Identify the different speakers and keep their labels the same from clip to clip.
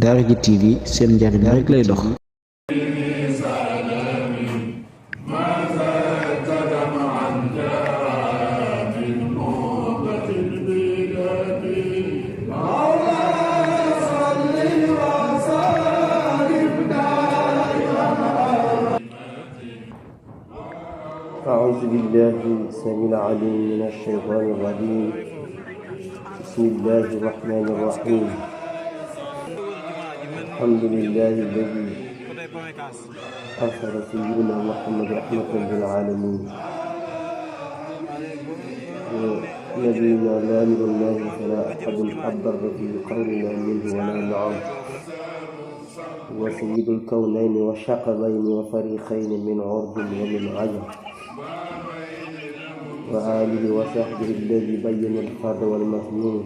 Speaker 1: Daara TV seen njariñ rek lay dox.
Speaker 2: أعوذ بالله السميع العليم من الشيطان الرجيم. بسم الله الرحمن الرحيم. الحمد لله الذي أرسل سيدنا محمد رحمة للعالمين ونبينا لا من الله فلا أحد أبر في قولنا منه ولا نعم، وسيد الكونين والشقبين وفريقين من عرب ومن عجم، وآله وصحبه الذي بين الفرد والمسنون،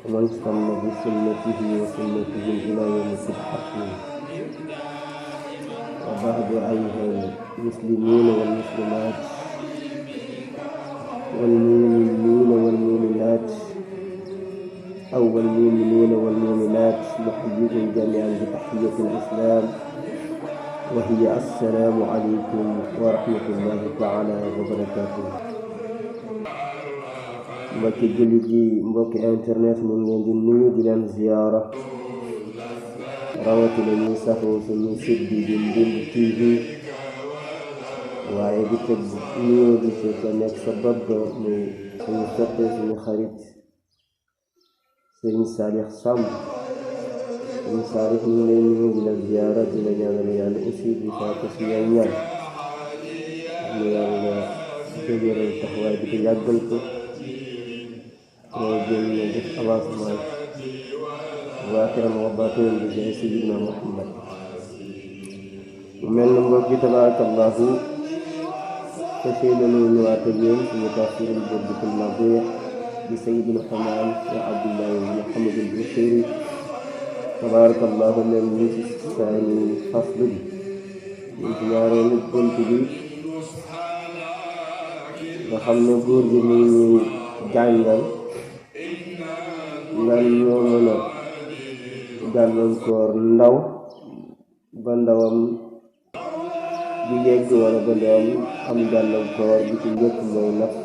Speaker 2: ومن استنى بسنته وسنتهم إلى يوم الحكيم. وبعد أيها المسلمون والمسلمات والمؤمنين والمؤمنات والمؤمنون والمؤمنات، نحييكم جميعا بتحية الإسلام وهي السلام عليكم ورحمة الله تعالى وبركاته. mbokki jullit yi, mbokki internet, mu ngi leen di nuyu di leen ziyaara, rawatina ñuy safoo suñu site bi di Ndindy TV, waaye di teg nuyoo bi ci ko nekk sa bopp muy suñu soppe suñu xarit Serigne Salih Samb. Serigne Salih ñu ngi leen nuyu di la ziyaara, di la ñaanal yàlla aussi di saako si ñaan ñaan ñu yàlla dëgëral taxawaay bi te yàggal ko jël na def avancement waaxiran wa baatinan bi jaay sayyidina Muhammad. mu mel na mbokk yi tabarakallahu fas yéene nañu ñëwaat ak yéen suñu tafsirul burdatul madih di sayyidul xamaan ya Abdullahi Muhammadul Bushiri tabarakallahu. leen ñu ci saani faslu bi ñu ci ñaareelu bunt bi nga xam ne góor gi mu ñu jàngal lan ñoo mën a gàllankoor ndaw ba ndawam di yegg wala ba ndawam am gàllankoor bi ci njëkk mooy nafs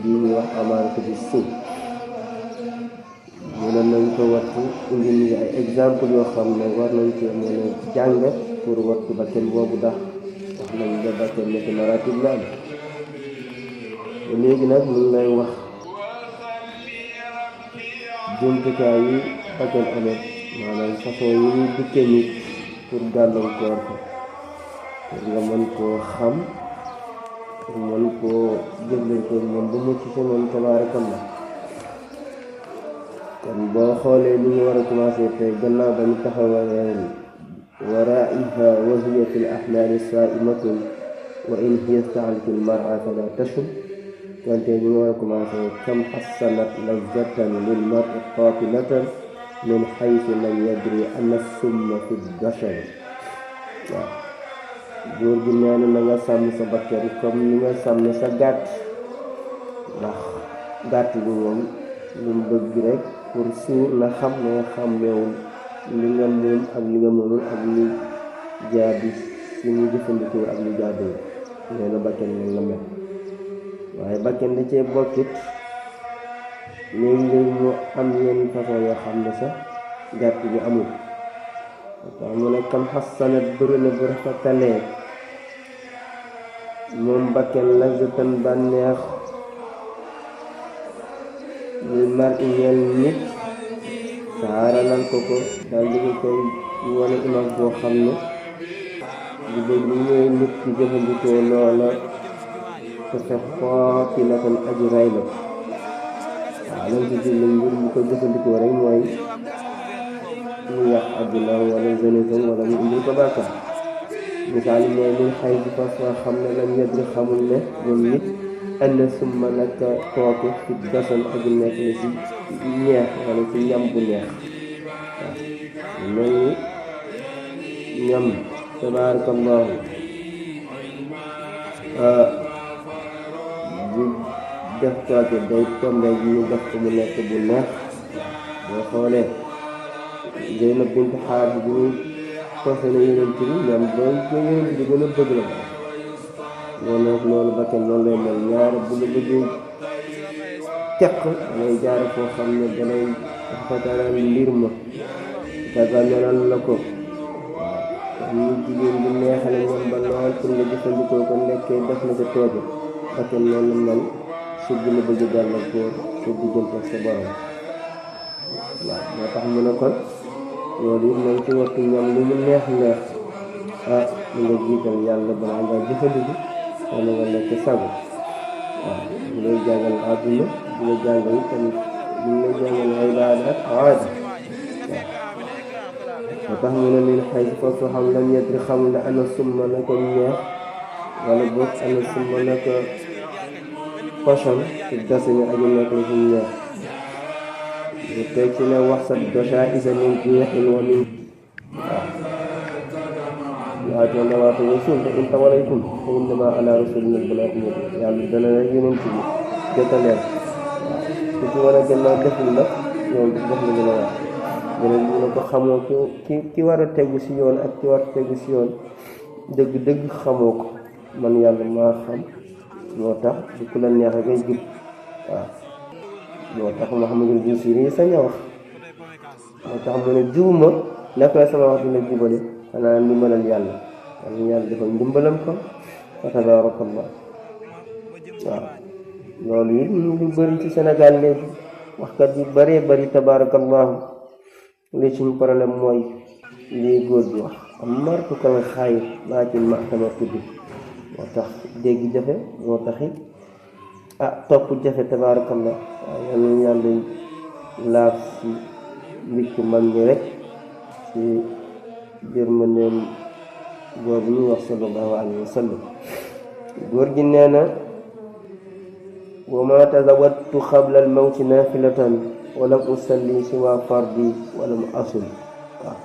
Speaker 2: bi ñu wax amaanatu bi suuf. ñu ne nañ ko wattu, indi ñu ay exemple yoo xam ne war nañ ci mën a jàng pour wattu bakkan boobu. ndax wax nañ la bakkan nekk maratib la am. léegi nag mu ngi lay wax jumtukaay yi bakkan amee, maanaam façon yi ñuy dikke nit pour gàllankoor ko, pour nga mën koo xam, pour mën koo jëflante moom ba mucc ci moom tabaarakallah. kon boo xoolee li ñu war a commencé tey, gannaaw ba ñu taxawaleen waraiha wa hiya fi l ahlaali saimatun wa in hiya sta'alati l mar'a fala tashub. wante ñu war a commencé kam xassanat lazzatan lil mar'i qatilatan min xaysu lam yadri anna summa fi bashar. waaw góor gi nee na nga sàmm sa bakkan comme ni nga sàmm sa gàtt, ndax gàtt bi moom lu mu bëgg rek pour suur na xam ne nga xàmmeewul li nga moom ak li nga mënul ak li jaadu si ñu jëfandikoo ak li jaaduwul. nee na bakkan la nga mel. waaye bakkan da cee bokkit léegi-léegi mu am yenn façon yoo xam ne sax gàtt bi amul. tax mu ne kam xassanat bëri na bu rafetalee moom bakkan lazatan bànneex lil mar'i ñeel nit, saaralal ko daal di ko koy wane image boo xam ne bu bëgg ñëwee nit ki jëfandikoo loola te fekk qaatilatan aji ray la. waaw lañ ci jublu ngir bu ko jëfandikoo rek mooy mu yàq àdduna wala jeunesse wala mu indi ko bàkkaar. misaal yi mooy min xay bi fas nga xam ne lañ yadri xamul ne moom nit anna summa naka kooku fi dasan aji nekk la ci neex wala ci ñam bu neex. waaw mel ni ñam tabaarakallahu bu def tooke day tombe ñu def ko mu nekk bu neex. boo xoolee Zeynab bint Xaaris bi ñu posé na Yonent bi ñoom doon ko Yonent bi gën a bëgg la loolu ba tey noonu lay mel ñaar bu la bëggee teq dangay jaare foo xam ne dalay rafetalal mbir ma daganalal la ko waaw ñu jigéen bi neexale moom ba lool pour nga jëfandikoo ko nekkee def na sa tooge ba tey noonu mel su la bëgg gàllankoor sa diggante ak sa borom waaw moo tax mu ne kon loolu it nañ ci wattu ñam lu mu neex neex mu nga jiital yàlla balaa ngaa jëfandiku wala nga nekk sagu waaw bu lay jàngal àdduna bu lay jàngal tamit bu lay jàngal ibaada ak aada moo tax mu ne min xay foofu xam lam yedri xamul ne ana summa na ko ñeex wala boog ana summa na ko poson ci dasini aju nekk la ci ñeex bu teg ci ne wax sa dosa isa min jeexin wa min waaw to nawaatu rasul te in tawalaytum fa innama ala rasulina al-balaagu al-mubiin yàlla dana la Yonent bi jotaleen waaw ku ci war a gannaaw deful nag ñoom def na gën a wax yeneen ñu ne ko xamoo ki war a tegu si yoon ak ki war a tegu si yoon dëgg xamoo ko man yàlla maa xam moo tax du ku la neex a ngay jub waaw moo tax Muhammadul Busiri yi sañ a wax moo tax mu ne jubuma naka la sama wax dina jubale xanaa ndimbalal yàlla defal ndimbalam ko wa tabaarakallah waaw loolu it lu bëri ci Sénégal léegi waxkat yu bëree bëri tabaarakallahu li suñu problème mooy lii góor gi wax am martukal xaayir laa ci maxtama tudd moo tax dégg jafe moo taxit topp jafe tabaarakallah waaw yal na yàlla laaf si mbiccu mag ñi rek si jërmandeem boobu ñuy wax sallallahu alayhi wa sallam góor gi nee na wa ma tazawwadtu qabla al mawti nafilatan wa lam usalli siwa fardi wa lam asul waaw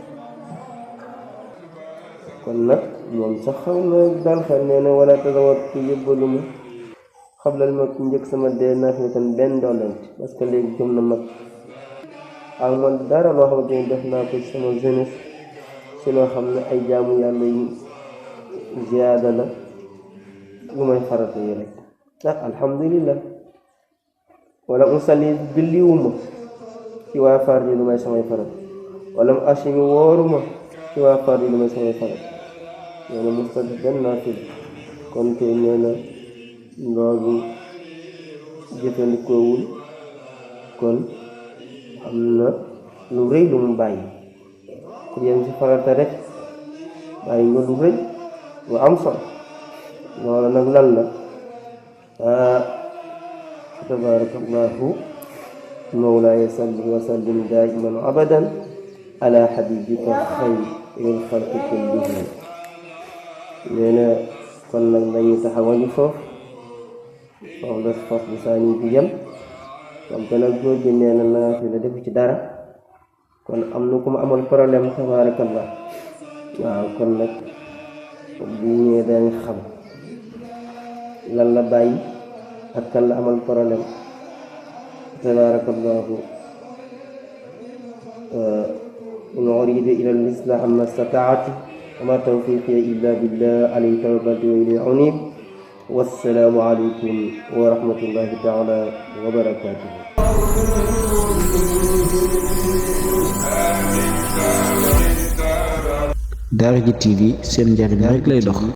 Speaker 2: kon nag moom sax xam na dal xel nee na wala tazawwadtu yóbbalu ma qabla al mawti njëkk sama dee nafilatan benn doolent parce que léegi jëm na mag amoon dara loo xamante ni def naa ko sama jeunesse si loo xam ne ay jaamu yàlla yu ziyaada la lu may farata yi rek alhamdulillah wala usalli julliwuma ci waa fardi lu may samay farat wala mu asimi wooruma ci waa fardi lu may samay farat nee na mustad benn naafil kon tey nee na loolu jëfandikoowul kon am na lu rëy lu mu bàyyi ku yem ci farata rek bàyyi nga lu rëy lu am solo loolu nag lan la tabarakallahu mawlaaya salli wa sallim daiman abadan ala habibika xayril xalqi kullihim nee na kon nag nañu taxawali foofu la fas bu saani bi yem comme que nag góor gi nee na naafila la defu ci dara kon am na ku ma amal problème tabarakallah waaw kon nag bu ñëwee dañ xam lan la bàyyi ak kan la amal problème tabarakallahu in uridu ila al-islaha ma stata'tu wa ma tawfiqi illa billah alayhi tawakkaltu wa ilayhi unib wassalaamu alaykum wa rahmatullahi ta'ala wa barakatuh.
Speaker 1: Daara J TV seen njariñ rek lay dox.